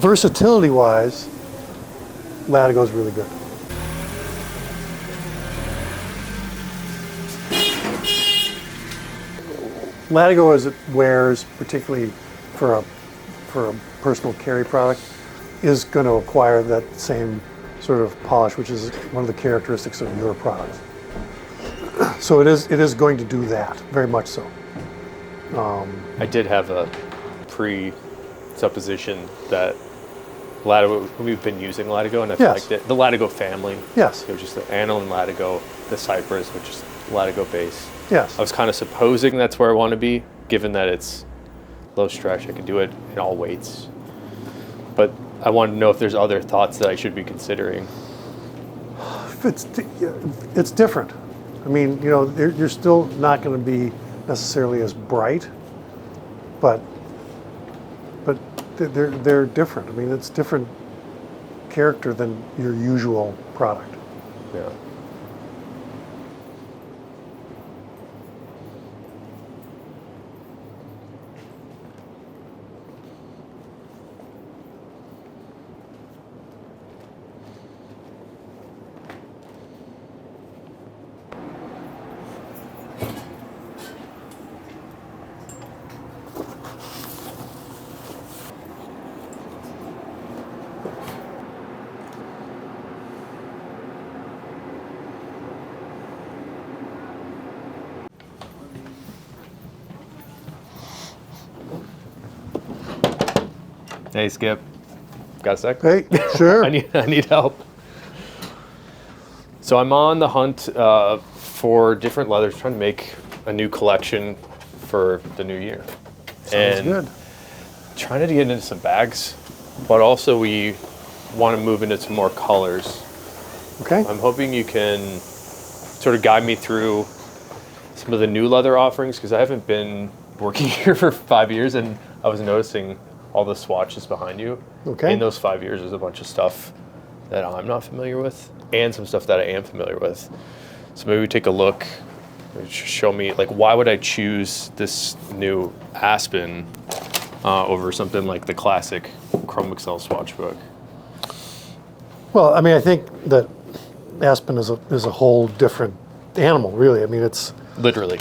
versatility-wise, Latigo is really good. Latigo, as it wears, particularly for a personal carry product, is going to acquire that same sort of polish, which is one of the characteristics of your product. So it is going to do that, very much so. I did have a presupposition that Latigo, we've been using Latigo, and I've liked it. The Latigo family. Yes. It was just the Aniline Latigo, the Cypress, which is Latigo base. Yes. I was kind of supposing that's where I want to be, given that it's low stretch. I can do it in all weights. But I wanted to know if there's other thoughts that I should be considering. It's different. I mean, you're still not going to be necessarily as bright, but they're different. I mean, it's different character than your usual product. Yeah. Hey, Skip. Got a sec? Hey, sure. I need help. So I'm on the hunt for different leathers, trying to make a new collection for the new year. Sounds good. Trying to get into some bags, but also we want to move into some more colors. Okay. I'm hoping you can sort of guide me through some of the new leather offerings, because I haven't been working here for 5 years, and I was noticing all the swatches behind you. Okay. In those 5 years, there's a bunch of stuff that I'm not familiar with, and some stuff that I am familiar with. So maybe we take a look, show me, like, why would I choose this new Aspen over something like the classic Chromexcel swatch book? Well, I mean, I think that Aspen is a whole different animal, really. I mean, it's literally.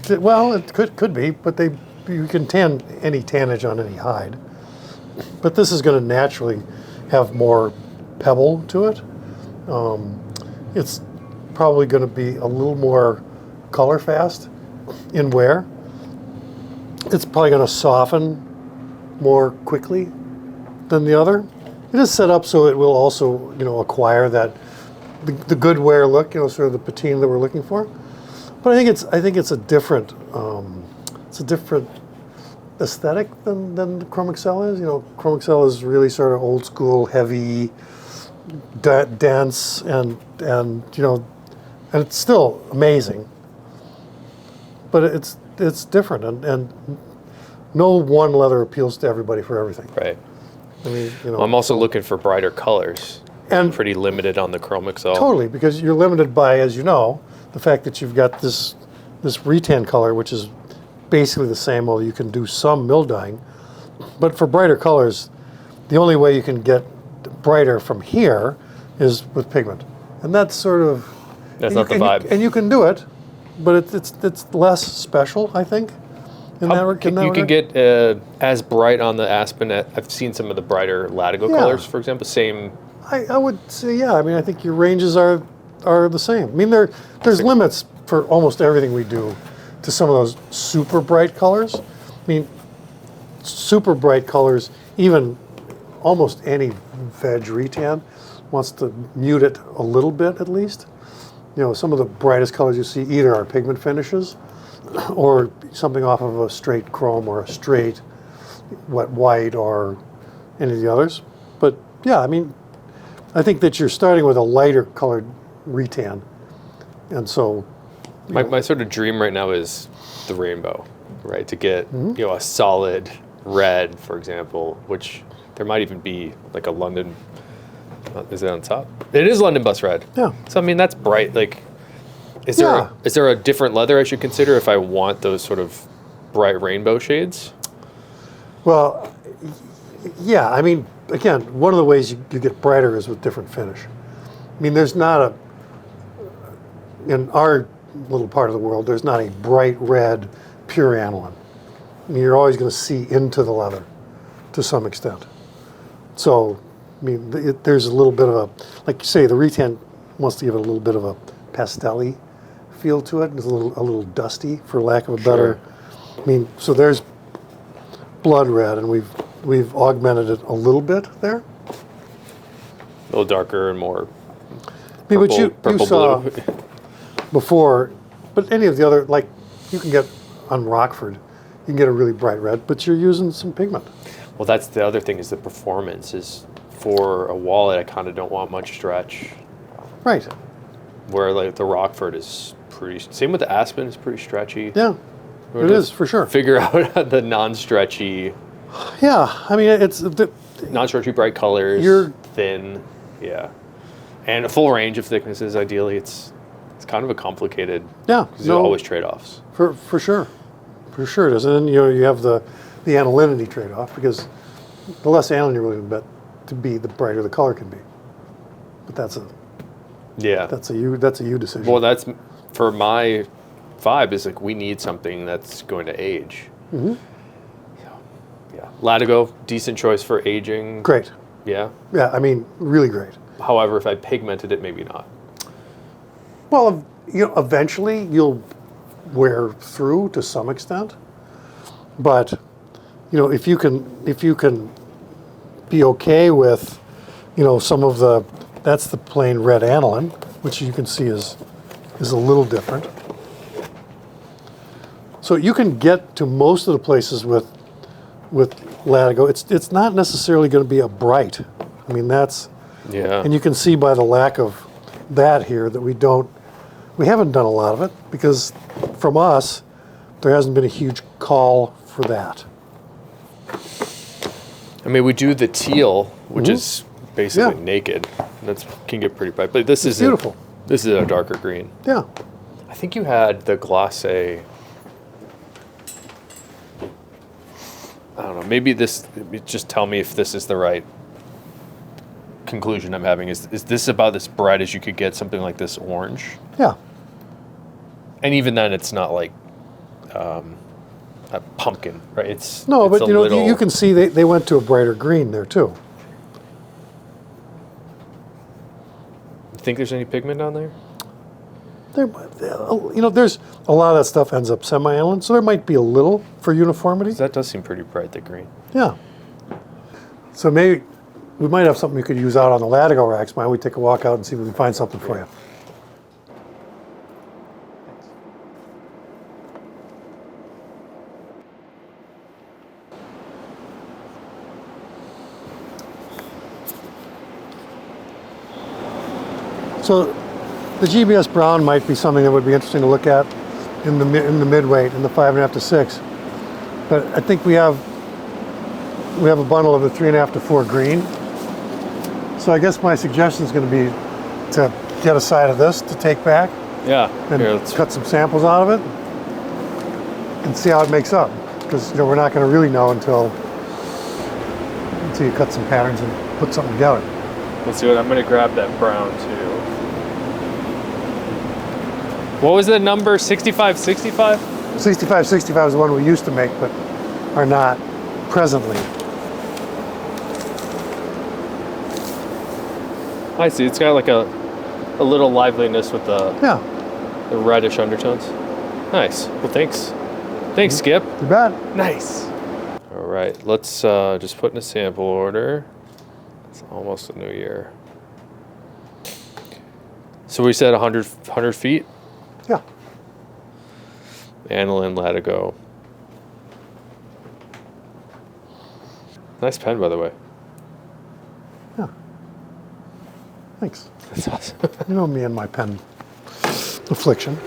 Well, it could be, but you can tan any tannage on any hide. But this is going to naturally have more pebble to it. It's probably going to be a little more color fast in wear. It's probably going to soften more quickly than the other. It is set up so it will also, acquire that the good wear look, sort of the patina that we're looking for. But I think it's a different aesthetic than the Chromexcel is. Chromexcel is really sort of old school, heavy, dense, and it's still amazing. But it's different, and no one leather appeals to everybody for everything. Right. I mean, I'm also looking for brighter colors. And pretty limited on the Chromexcel. Totally, because you're limited by, as you know, the fact that you've got this retan color, which is basically the same, although you can do some mill dyeing. But for brighter colors, the only way you can get brighter from here is with pigment. And that's sort of... That's not the vibe. And you can do it, but it's less special, I think. You can get as bright on the Aspen. I've seen some of the brighter Latigo colors, for example. Same. I would say, yeah. I mean, I think your ranges are the same. I mean, there's limits for almost everything we do to some of those super bright colors. I mean, super bright colors, even almost any veg retan wants to mute it a little bit at least. Some of the brightest colors you see either are pigment finishes or something off of a straight chrome or a straight wet white or any of the others. But yeah, I mean, I think that you're starting with a lighter colored retan. And so... My sort of dream right now is the rainbow, right? To get, a solid red, for example, which there might even be like a London... Is it on top? It is London Bus Red. Yeah. So, I mean, that's bright. Like, is there a different leather I should consider if I want those sort of bright rainbow shades? Well, Yeah, I mean, again, one of the ways you get brighter is with different finish. I mean, there's not in our little part of the world, there's not a bright red, pure aniline. I mean, you're always going to see into the leather to some extent. So, I mean, there's a little bit of a, like you say, the retan wants to give it a little bit of a pastel-y feel to it. It's a little dusty, for lack of a better. I mean, so there's blood red, and we've augmented it a little bit there. A little darker and more. I mean, but you purple saw blue. before, but any of the other, like you can get on Rockford, you can get a really bright red, but you're using some pigment. Well, that's the other thing is the performance is for a wallet. I kind of don't want much stretch. Right. Where like the Rockford is pretty. Same with the Aspen is pretty stretchy. Yeah, it is for sure. Figure out the non-stretchy. Yeah, I mean it's non-stretchy bright colors. You're thin, yeah, and a full range of thicknesses. Ideally, it's kind of a complicated. Yeah, because there's always trade-offs. For sure it is, and then you have the anilinity trade-off because the less aniline you're willing to bet to be, the brighter the color can be. But that's a you decision. Well, that's for my vibe is like we need something that's going to age. Mm-hmm. Yeah, Latigo, decent choice for aging. Great. Yeah. Yeah, I mean, really great. However, if I pigmented it, maybe not. Well, eventually you'll wear through to some extent, but if you can be okay with, some of that's the plain red aniline, which you can see is a little different. So you can get to most of the places with Latigo. It's not necessarily going to be a bright. I mean, that's, yeah. And you can see by the lack of that here that we haven't done a lot of it because from us, there hasn't been a huge call for that. I mean, we do the teal, which is basically naked. That can get pretty bright, but this is beautiful. This is a darker green. Yeah. I think you had the glacé. I don't know. Maybe just tell me if this is the right conclusion I'm having. Is this about as bright as you could get something like this orange? Yeah. And even then, it's not like a pumpkin, right? It's but little... you can see they went to a brighter green there too. You think there's any pigment on there? There's a lot of that stuff ends up semi-aniline, so there might be a little for uniformity. That does seem pretty bright, the green. Yeah. So maybe we might have something we could use out on the Latigo racks. Why don't we take a walk out and see if we can find something for you? So the GBS Brown might be something that would be interesting to look at in the midweight, in the 5.5 to 6. But I think we have a bundle of the 3.5 to 4 green. So I guess my suggestion is going to be to get a side of this to take back. Yeah. And cut some samples out of it and see how it makes up. Because we're not going to really know until you cut some patterns and put something together. Let's see what I'm going to grab that brown too. What was the number? 6565? 6565 is the one we used to make, but are not presently. I see. It's got like a little liveliness with the reddish undertones. Nice. Well, thanks. Thanks, Skip. You bet. Nice. All right. Let's just put in a sample order. It's almost a new year. So we said 100 feet? Yeah. Aniline Latigo. Nice pen, by the way. Yeah. Thanks. That's awesome. You know me and my pen affliction.